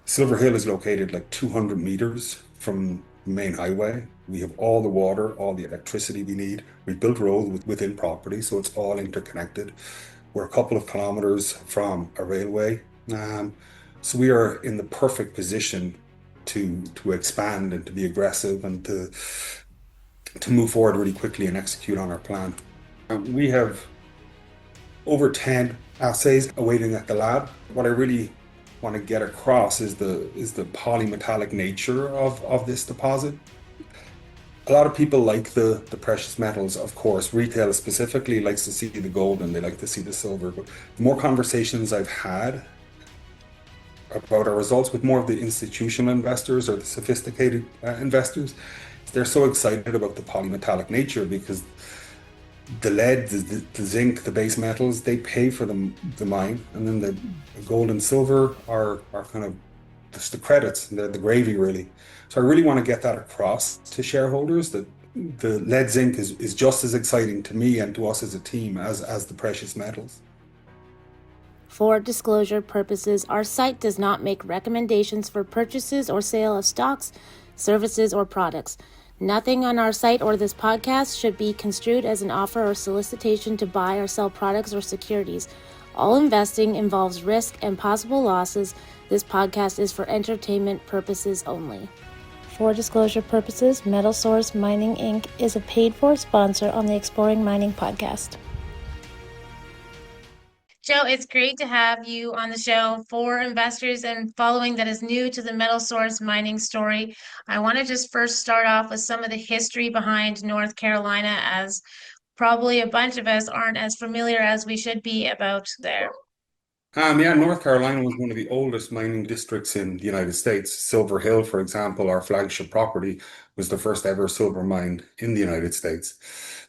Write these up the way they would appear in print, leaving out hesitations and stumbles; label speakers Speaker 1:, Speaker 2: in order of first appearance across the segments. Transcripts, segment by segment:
Speaker 1: Silver Hill is located like 200 meters from the main highway. We have all the water, all the electricity we need. We built roads within property, so it's all interconnected. We're a couple of kilometers from a railway. So we are in the perfect position to expand and to be aggressive and to move forward really quickly and execute on our plan. We have over 10 assays awaiting at the lab. What I really want to get across is the polymetallic nature of this deposit. A lot of people like the precious metals, of course. Retail specifically likes to see the gold and they like to see the silver. But the more conversations I've had about our results with more of the institutional investors or the sophisticated investors, they're so excited about the polymetallic nature because the lead, the zinc, the base metals, they pay for the mine, and then the gold and silver are kind of just the credits, they're the gravy really. So I really want to get that across to shareholders that the lead zinc is just as exciting to me and to us as a team as the precious metals.
Speaker 2: For disclosure purposes, our site does not make recommendations for purchases or sale of stocks, services, or products. Nothing on our site or this podcast should be construed as an offer or solicitation to buy or sell products or securities. All investing involves risk and possible losses. This podcast is for entertainment purposes only. For disclosure purposes, Metalsource Mining Inc. is a paid-for sponsor on the Exploring Mining podcast. Joe, it's great to have you on the show. For investors and following that is new to the Metalsource mining story, I want to just first start off with some of the history behind North Carolina, as probably a bunch of us aren't as familiar as we should be about there.
Speaker 1: Yeah, North Carolina was one of the oldest mining districts in the United States. Silver Hill, for example, our flagship property, was the first ever silver mine in the United States.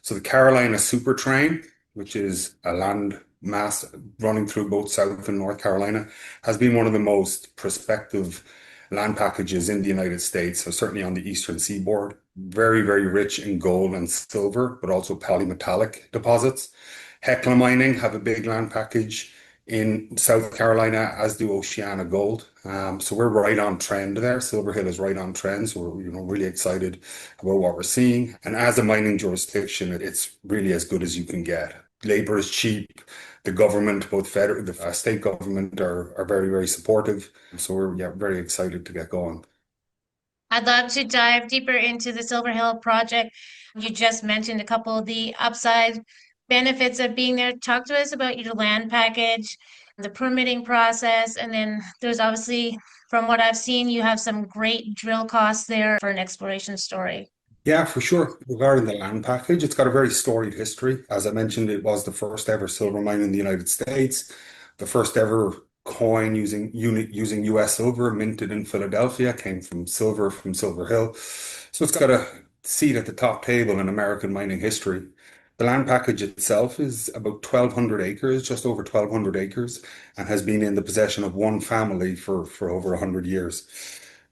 Speaker 1: So the Carolina Super Train, which is a land mass running through both South and North Carolina, has been one of the most prospective land packages in the United States, so certainly on the eastern seaboard. Very, very rich in gold and silver, but also polymetallic deposits. Hecla Mining have a big land package in South Carolina, as do Oceana Gold. So we're right on trend there. Silver Hill is right on trend. So we're really excited about what we're seeing. And as a mining jurisdiction, it's really as good as you can get. Labor is cheap. The government, both federal, the state government are very, very supportive. So we're very excited to get going.
Speaker 2: I'd love to dive deeper into the Silver Hill project. You just mentioned a couple of the upside benefits of being there. Talk to us about your land package, the permitting process, and then there's obviously, from what I've seen, you have some great drill costs there for an exploration story.
Speaker 1: Yeah, for sure. Regarding the land package, it's got a very storied history. As I mentioned, it was the first ever silver mine in the United States, the first ever coin using US silver minted in Philadelphia came from Silver Hill. So it's got a seat at the top table in American mining history. The land package itself is about 1,200 acres, just over 1,200 acres, and has been in the possession of one family for over 100 years.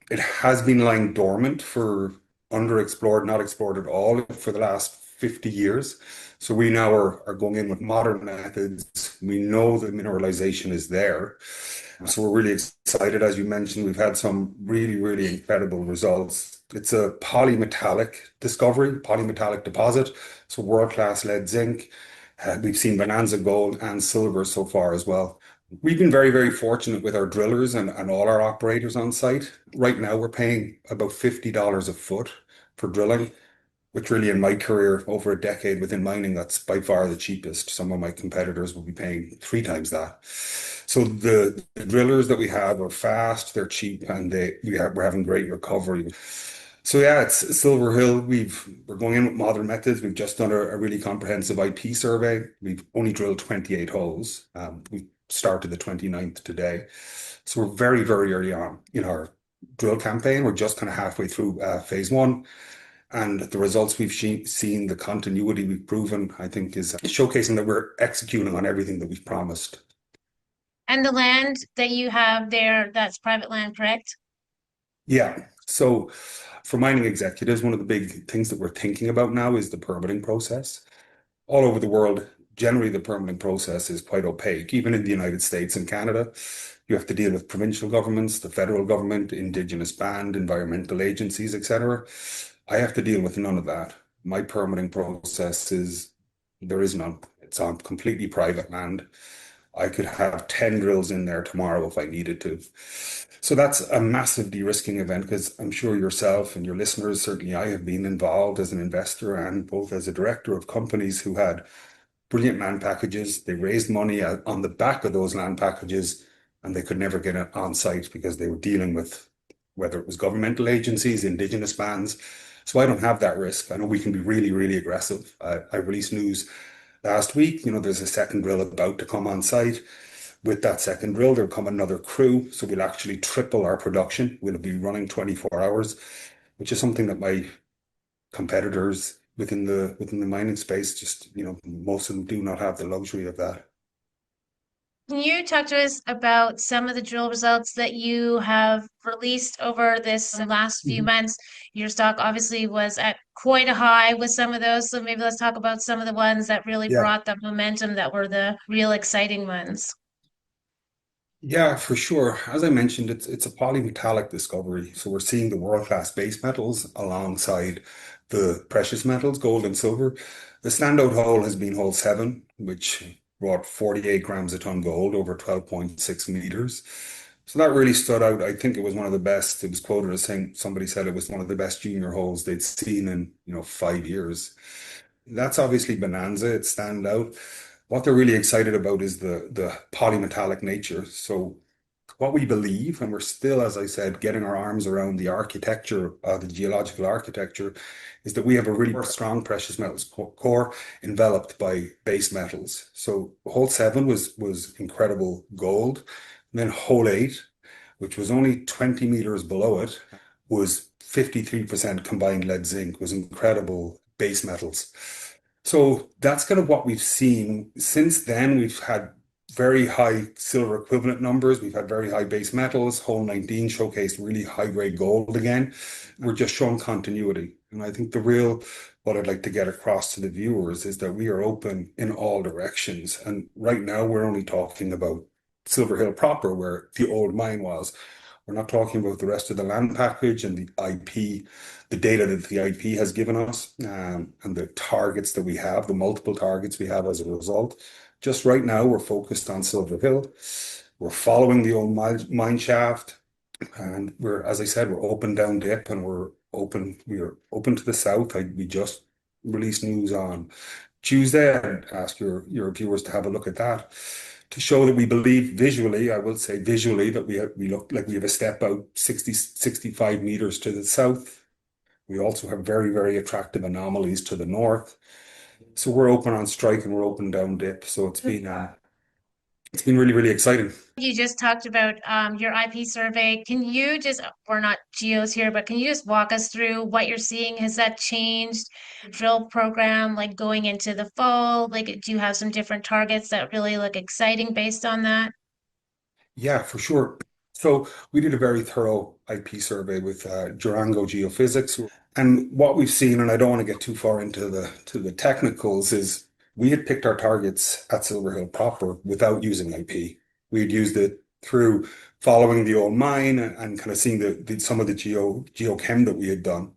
Speaker 1: It has been lying dormant for underexplored, not explored at all for the last 50 years. So we now are going in with modern methods. We know the mineralization is there. So we're really excited. As you mentioned, we've had some really, really incredible results. It's a polymetallic discovery, polymetallic deposit. So world-class lead zinc. We've seen bonanza gold and silver so far as well. We've been very, very fortunate with our drillers and all our operators on site. Right now, we're paying about $50 a foot for drilling, which really in my career, over a decade within mining, that's by far the cheapest. Some of my competitors will be paying three times that. So the drillers that we have are fast, they're cheap, and we're having great recovery. So yeah, it's Silver Hill. We're going in with modern methods. We've just done a really comprehensive IP survey. We've only drilled 28 holes. We started the 29th today. So we're very, very early on in our drill campaign. We're just kind of halfway through phase one. And the results we've seen, the continuity we've proven, I think is showcasing that we're executing on everything that we've promised.
Speaker 2: And the land that you have there, that's private land, correct?
Speaker 1: Yeah. So for mining executives, one of the big things that we're thinking about now is the permitting process. All over the world, generally the permitting process is quite opaque, even in the United States and Canada. You have to deal with provincial governments, the federal government, indigenous band, environmental agencies, etc. I have to deal with none of that. My permitting process is there is none. It's on completely private land. I could have 10 drills in there tomorrow if I needed to. So that's a massive de-risking event because I'm sure yourself and your listeners, certainly I have been involved as an investor and both as a director of companies who had brilliant land packages. They raised money on the back of those land packages and they could never get it on site because they were dealing with whether it was governmental agencies, indigenous bands. So I don't have that risk. I know we can be really, really aggressive. I released news last week, there's a second drill about to come on site. With that second drill, there'll come another crew. So we'll actually triple our production. We'll be running 24 hours, which is something that my competitors within the mining space just, most of them do not have the luxury of that.
Speaker 2: Can you talk to us about some of the drill results that you have released over this last few
Speaker 1: Mhm.
Speaker 2: months? Your stock obviously was at quite a high with some of those, so maybe let's talk about some of the ones that really
Speaker 1: Yeah.
Speaker 2: brought the momentum that were the real exciting ones.
Speaker 1: Yeah, for sure. As I mentioned, it's a polymetallic discovery. So we're seeing the world-class base metals alongside the precious metals, gold and silver. The standout hole has been hole 7, which brought 48 grams a ton gold over 12.6 meters. So that really stood out. I think it was one of the best. It was quoted as saying somebody said it was one of the best junior holes they'd seen in, 5 years. That's obviously bonanza. It stand out. What they're really excited about is the polymetallic nature. So what we believe, and we're still, as I said, getting our arms around the architecture, the geological architecture, is that we have a really strong precious metals core enveloped by base metals. So hole 7 was incredible gold. And then hole 8, which was only 20 meters below it, was 53% combined lead zinc, was incredible base metals. So that's kind of what we've seen. Since then, we've had very high silver equivalent numbers. We've had very high base metals. Hole 19 showcased really high grade gold again. We're just showing continuity. And I think what I'd like to get across to the viewers is that we are open in all directions. And right now, we're only talking about Silver Hill proper, where the old mine was. We're not talking about the rest of the land package and the IP, the data that the IP has given us, and the targets that we have, the multiple targets we have as a result. Just right now, we're focused on Silver Hill. We're following the old mine shaft, and as I said, we're open down dip, and we are open to the south. We just released news on Tuesday. I'd ask your viewers to have a look at that to show that we believe visually, I will say visually, that we look like we have a step out 60, 65 meters to the south. We also have very, very attractive anomalies to the north. So we're open on strike and we're open down dip. So it's been really, really exciting.
Speaker 2: You just talked about your IP survey. Can you just, we're not geos here, but can you just walk us through what you're seeing? Has that changed drill program like going into the fall? Like, do you have some different targets that really look exciting based on that?
Speaker 1: Yeah, for sure. So we did a very thorough IP survey with Durango Geophysics. And what we've seen, and I don't want to get too far into the technicals, is we had picked our targets at Silver Hill proper without using IP. We had used it through following the old mine and kind of seeing some of the geochem that we had done.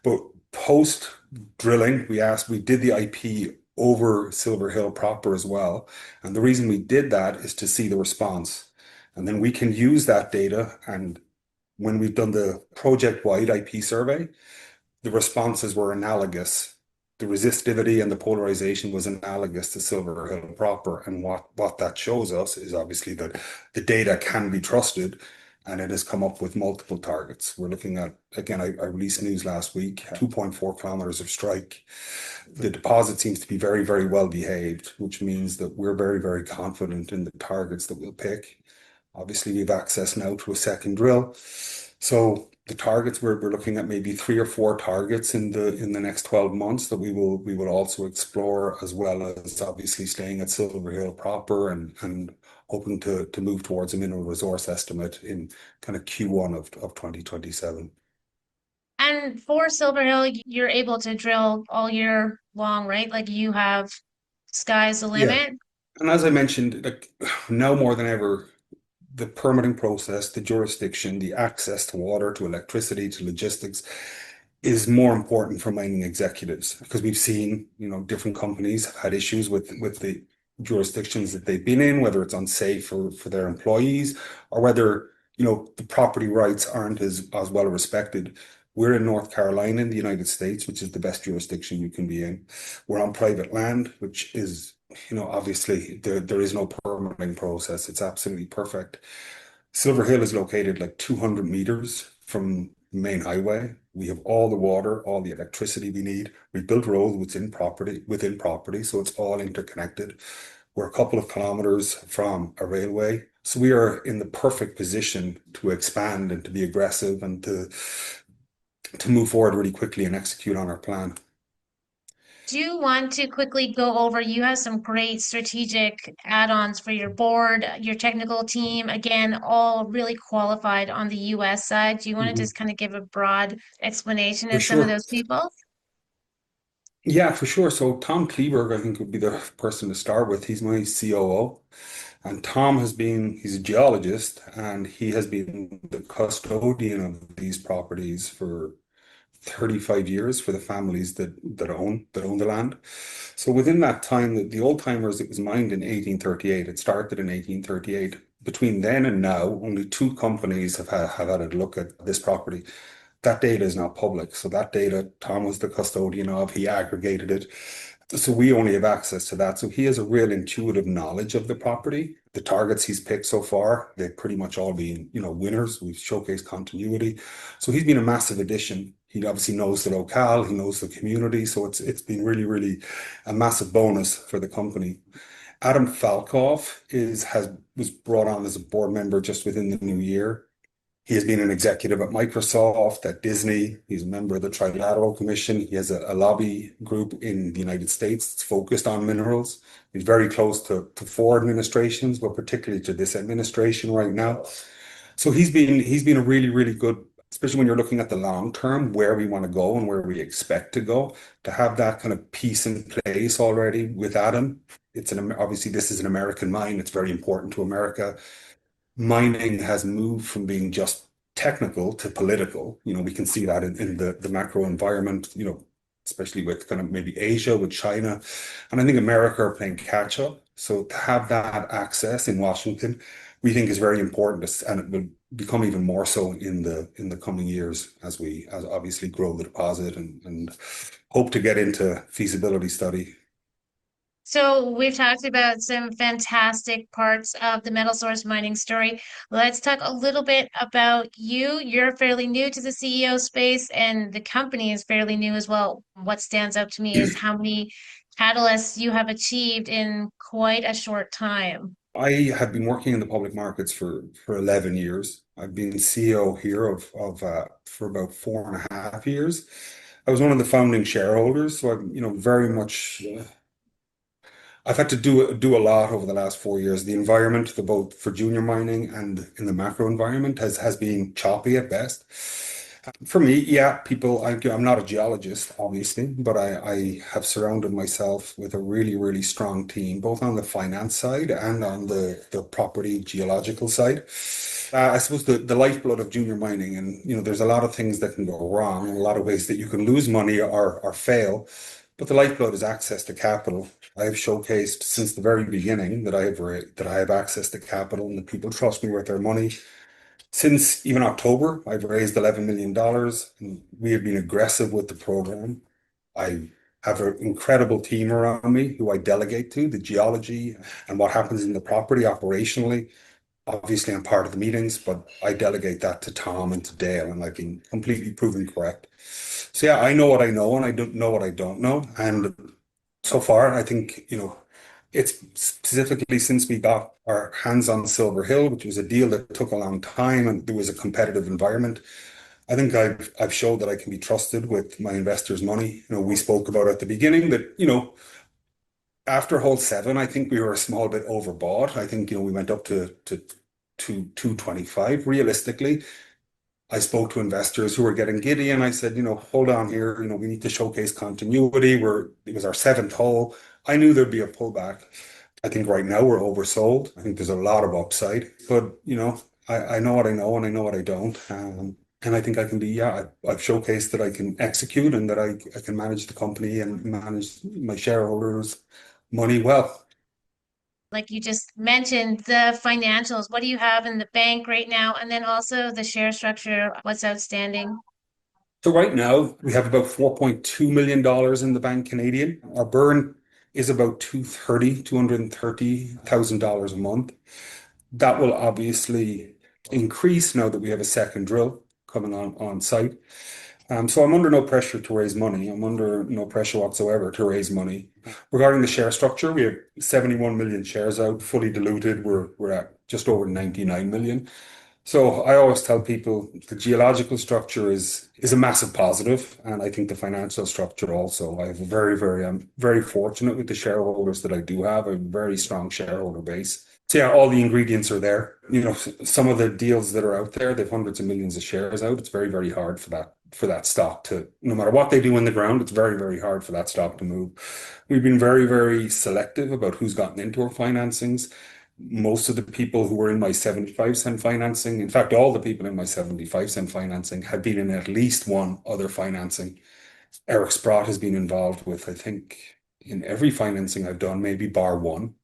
Speaker 1: But post drilling, we did the IP over Silver Hill proper as well. And the reason we did that is to see the response. And then we can use that data. And when we've done the project-wide IP survey, the responses were analogous. The resistivity and the polarization was analogous to Silver Hill proper. And what that shows us is obviously that the data can be trusted and it has come up with multiple targets. We're looking at, again, I released news last week, 2.4 kilometers of strike. The deposit seems to be very, very well behaved, which means that we're very, very confident in the targets that we'll pick. Obviously, we have access now to a second drill. So the targets we're looking at maybe 3 or 4 targets in the next 12 months that we will also explore, as well as obviously staying at Silver Hill proper and hoping to move towards a mineral resource estimate in kind of Q1 of 2027.
Speaker 2: And for Silver Hill, you're able to drill all year long, right? Like you have sky's the
Speaker 1: Yeah.
Speaker 2: limit.
Speaker 1: And as I mentioned, like now more than ever, the permitting process, the jurisdiction, the access to water, to electricity, to logistics is more important for mining executives because we've seen, different companies have had issues with the jurisdictions that they've been in, whether it's unsafe for their employees or whether, the property rights aren't as well respected. We're in North Carolina in the United States, which is the best jurisdiction you can be in. We're on private land, which is, obviously there is no permitting process. It's absolutely perfect. Silver Hill is located like 200 meters from the main highway. We have all the water, all the electricity we need. We built roads within property, so it's all interconnected. We're a couple of kilometers from a railway. So we are in the perfect position to expand and to be aggressive and to move forward really quickly and execute on our plan.
Speaker 2: Do you want to quickly go over? You have some great strategic add-ons for your board, your technical team, again, all really qualified on the US side. Do you want to
Speaker 1: Mhm.
Speaker 2: just kind of give a broad explanation
Speaker 1: For
Speaker 2: of some of
Speaker 1: sure.
Speaker 2: those people?
Speaker 1: Yeah, for sure. So Tom Kleberg, I think, would be the person to start with. He's my COO. And Tom he's a geologist and he has been the custodian of these properties for 35 years for the families that own the land. So within that time, the old timers, it was mined in 1838. It started in 1838. Between then and now, only two companies have had a look at this property. That data is not public. So that data, Tom was the custodian of, he aggregated it. So we only have access to that. So he has a real intuitive knowledge of the property. The targets he's picked so far, they've pretty much all been, winners. We've showcased continuity. So he's been a massive addition. He obviously knows the locale, he knows the community. So it's been really, really a massive bonus for the company. Adam Falkov was brought on as a board member just within the new year. He has been an executive at Microsoft, at Disney. He's a member of the Trilateral Commission. He has a lobby group in the United States that's focused on minerals. He's very close to four administrations, but particularly to this administration right now. So he's been a really, really good, especially when you're looking at the long term, where we want to go and where we expect to go, to have that kind of piece in place already with Adam. Obviously this is an American mine. It's very important to America. Mining has moved from being just technical to political. We can see that in the macro environment, especially with kind of maybe Asia, with China. And I think America are playing catch up. So to have that access in Washington, we think is very important, and it will become even more so in the coming years as obviously grow the deposit and hope to get into feasibility study.
Speaker 2: So we've talked about some fantastic parts of the Metalsource mining story. Let's talk a little bit about you. You're fairly new to the CEO space, and the company is fairly new as well. What stands out to me is how many catalysts you have achieved in quite a short time.
Speaker 1: I have been working in the public markets for 11 years. I've been CEO here of for about 4.5 years. I was one of the founding shareholders, so I'm, very much I've had to do a lot over the last 4 years. The environment, the both for junior mining and in the macro environment has been choppy at best. For me, yeah, I'm not a geologist, obviously, but I have surrounded myself with a really, really strong team, both on the finance side and on the property geological side. I suppose the lifeblood of junior mining, and there's a lot of things that can go wrong, and a lot of ways that you can lose money or fail. But the lifeblood is access to capital. I have showcased since the very beginning that I have access to capital and that people trust me with their money. Since even October, I've raised $11 million and we have been aggressive with the program. I have an incredible team around me who I delegate to, the geology and what happens in the property operationally. Obviously, I'm part of the meetings, but I delegate that to Tom and to Dale, and I've been completely proven correct. So yeah, I know what I know and I don't know what I don't know. And so far, I think, it's specifically since we got our hands on Silver Hill, which was a deal that took a long time and there was a competitive environment. I think I've showed that I can be trusted with my investors' money. We spoke about at the beginning that, after hole seven, I think we were a small bit overbought. I think, we went up to 225 realistically. I spoke to investors who were getting giddy and I said, hold on here, we need to showcase continuity. It was our seventh hole. I knew there'd be a pullback. I think right now we're oversold. I think there's a lot of upside, but I know what I know and I know what I don't. And I think I can be, yeah, I've showcased that I can execute and that I can manage the company and manage my shareholders' money well.
Speaker 2: Like you just mentioned, the financials, what do you have in the bank right now? And then also the share structure, what's outstanding?
Speaker 1: So right now we have about $4.2 million in the bank Canadian. Our burn is about 230,000 dollars a month. That will obviously increase now that we have a second drill coming on site. So I'm under no pressure to raise money. I'm under no pressure whatsoever to raise money. Regarding the share structure, we have 71 million shares out, fully diluted. We're at just over 99 million. So I always tell people the geological structure is a massive positive, and I think the financial structure also. I have I'm very fortunate with the shareholders that I do have, a very strong shareholder base. So yeah, all the ingredients are there. Some of the deals that are out there, they've hundreds of millions of shares out. It's very, very hard for that stock to, no matter what they do in the ground, it's very, very hard for that stock to move. We've been very, very selective about who's gotten into our financings. Most of the people who were in my 75 cent financing, in fact, all the people in my 75 cent financing had been in at least one other financing. Eric Sprott has been involved with, I think, in every financing I've done, maybe bar one.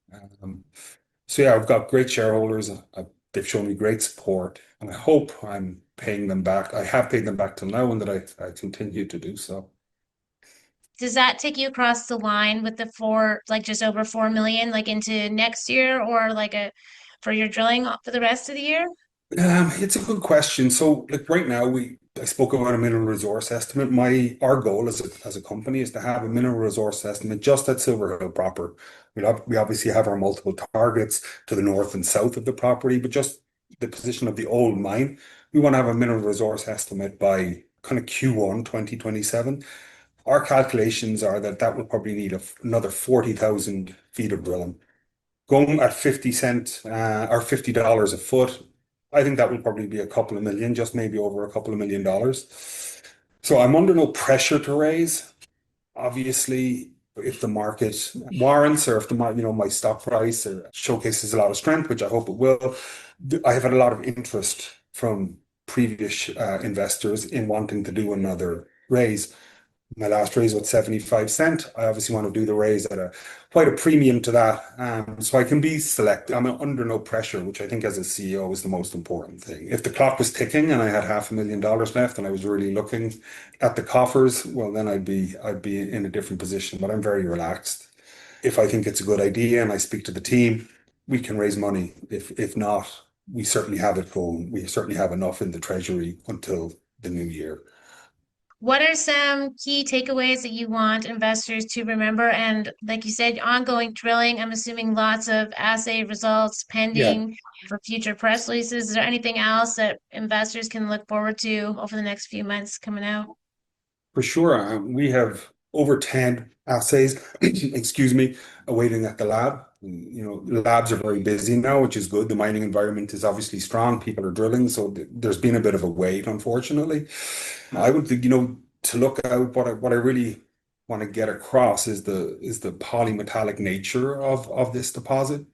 Speaker 1: So yeah, I've got great shareholders. They've shown me great support, and I hope I'm paying them back. I have paid them back till now, and that I continue to do so.
Speaker 2: Does that take you across the line with the four, like just over 4 million, like into next year or like for your drilling for the rest of the year?
Speaker 1: It's a good question. So, like right now, I spoke about a mineral resource estimate. Our goal as a company is to have a mineral resource estimate just at Silver Hill proper. We obviously have our multiple targets to the north and south of the property, but just the position of the old mine, we want to have a mineral resource estimate by kind of Q1 2027. Our calculations are that that will probably need another 40,000 feet of drilling. Going at 50 cent or $50 a foot, I think that will probably be a couple of million, just maybe over a couple of $1 million. So I'm under no pressure to raise. Obviously, if the market warrants or if my stock price showcases a lot of strength, which I hope it will, I have had a lot of interest from previous investors in wanting to do another raise. My last raise was 75 cent. I obviously want to do the raise at quite a premium to that. So I can be selective. I'm under no pressure, which I think as a CEO is the most important thing. If the clock was ticking and I had $500,000 left and I was really looking at the coffers, well, then I'd be in a different position. But I'm very relaxed. If I think it's a good idea and I speak to the team, we can raise money. If not, we certainly have it going. We certainly have enough in the treasury until the new year.
Speaker 2: What are some key takeaways that you want investors to remember? And like you said, ongoing drilling, I'm assuming lots of assay results
Speaker 1: Yeah.
Speaker 2: pending for future press releases. Is there anything else that investors can look forward to over the next few months coming out?
Speaker 1: For sure. We have over 10 assays, excuse me, awaiting at the lab. The labs are very busy now, which is good. The mining environment is obviously strong. People are drilling, so there's been a bit of a wait, unfortunately. I would think, to look out, what I really want to get across is the polymetallic nature of this deposit.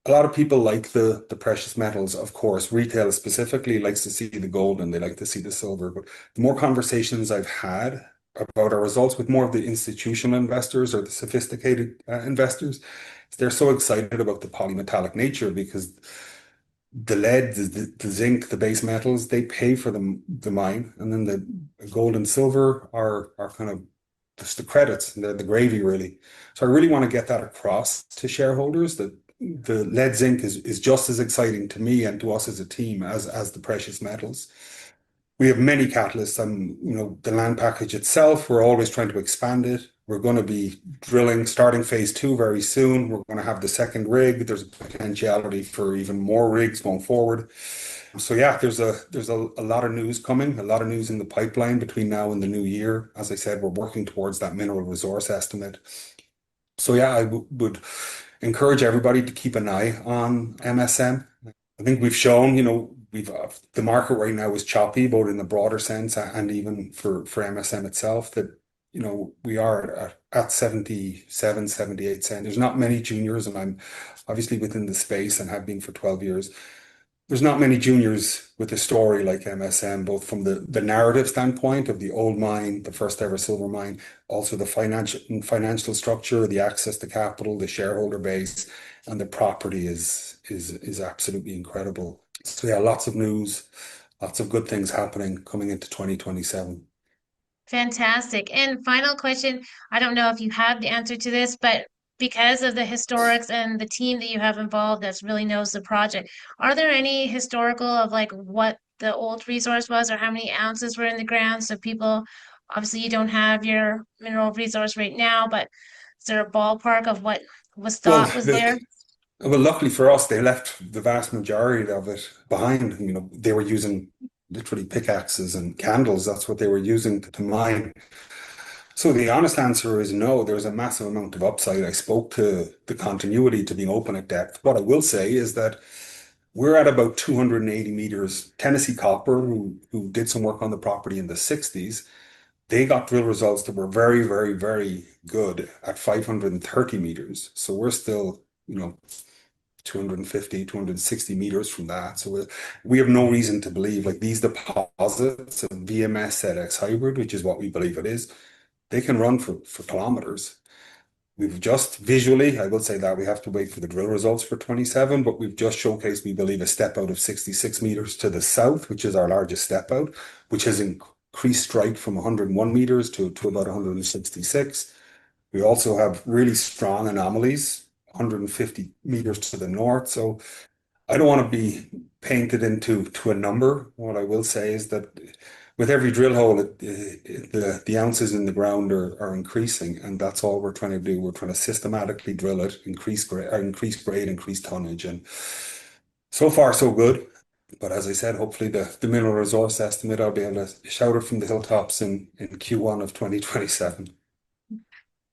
Speaker 1: A lot of people like the precious metals, of course. Retail specifically likes to see the gold and they like to see the silver. But the more conversations I've had about our results with more of the institutional investors or the sophisticated investors, they're so excited about the polymetallic nature because the lead, the zinc, the base metals, they pay for the mine, and then the gold and silver are kind of just the credits, and they're the gravy really. So I really want to get that across to shareholders that the lead zinc is just as exciting to me and to us as a team as the precious metals. We have many catalysts and the land package itself, we're always trying to expand it. We're going to be drilling, starting phase two very soon. We're going to have the second rig. There's a potentiality for even more rigs going forward. So yeah, there's a lot of news coming, a lot of news in the pipeline between now and the new year. As I said, we're working towards that mineral resource estimate. So yeah, I would encourage everybody to keep an eye on MSM. I think we've shown, the market right now is choppy, both in the broader sense and even for MSM itself, that we are at 77, 78 cents. There's not many juniors, and I'm obviously within the space and have been for 12 years. There's not many juniors with a story like MSM, both from the narrative standpoint of the old mine, the first ever silver mine, also the financial structure, the access to capital, the shareholder base, and the property is absolutely incredible. So yeah, lots of news, lots of good things happening coming into 2027.
Speaker 2: Fantastic. And final question, I don't know if you have the answer to this, but because of the historics and the team that you have involved that really knows the project, are there any historical of like what the old resource was or how many ounces were in the ground? So people, obviously you don't have your mineral resource right now, but is there a ballpark of what was
Speaker 1: Well,
Speaker 2: thought was there?
Speaker 1: luckily for us, they left the vast majority of it behind. They were using literally pickaxes and candles. That's what they were using to mine. So the honest answer is no, there's a massive amount of upside. I spoke to the continuity to being open at depth. What I will say is that we're at about 280 meters. Tennessee Copper, who did some work on the property in the 60s, they got drill results that were very, very, very good at 530 meters. So we're still, 250, 260 meters from that. So we have no reason to believe like these deposits of VMS ZX hybrid, which is what we believe it is, they can run for kilometers. We've just visually, I will say that we have to wait for the drill results for 27, but we've just showcased, we believe, a step out of 66 meters to the south, which is our largest step out, which has increased strike from 101 meters to about 166. We also have really strong anomalies, 150 meters to the north. So I don't want to be painted into a number. What I will say is that with every drill hole, the ounces in the ground are increasing, and that's all we're trying to do. We're trying to systematically drill it, increase grade, increase tonnage, and so far so good. But as I said, hopefully the mineral resource estimate, I'll be able to shout it from the hilltops in Q1 of 2027.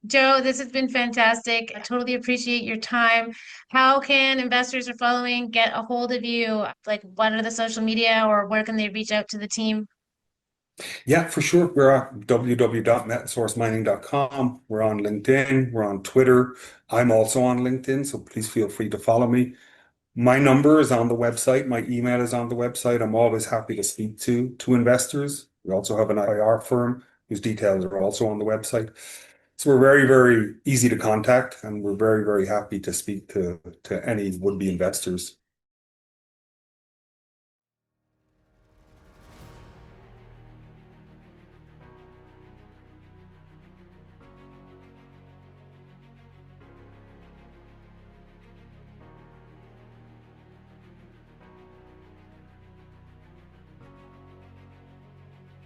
Speaker 2: Joe, this has been fantastic. I totally appreciate your time. How can investors or following get a hold of you? Like, what are the social media or where can they reach out to the team?
Speaker 1: Yeah, for sure. We're at www.metalsourcemining.com. We're on LinkedIn. We're on Twitter. I'm also on LinkedIn, so please feel free to follow me. My number is on the website. My email is on the website. I'm always happy to speak to investors. We also have an IR firm whose details are also on the website. So we're very, very easy to contact, and we're very, very happy to speak to any would-be investors.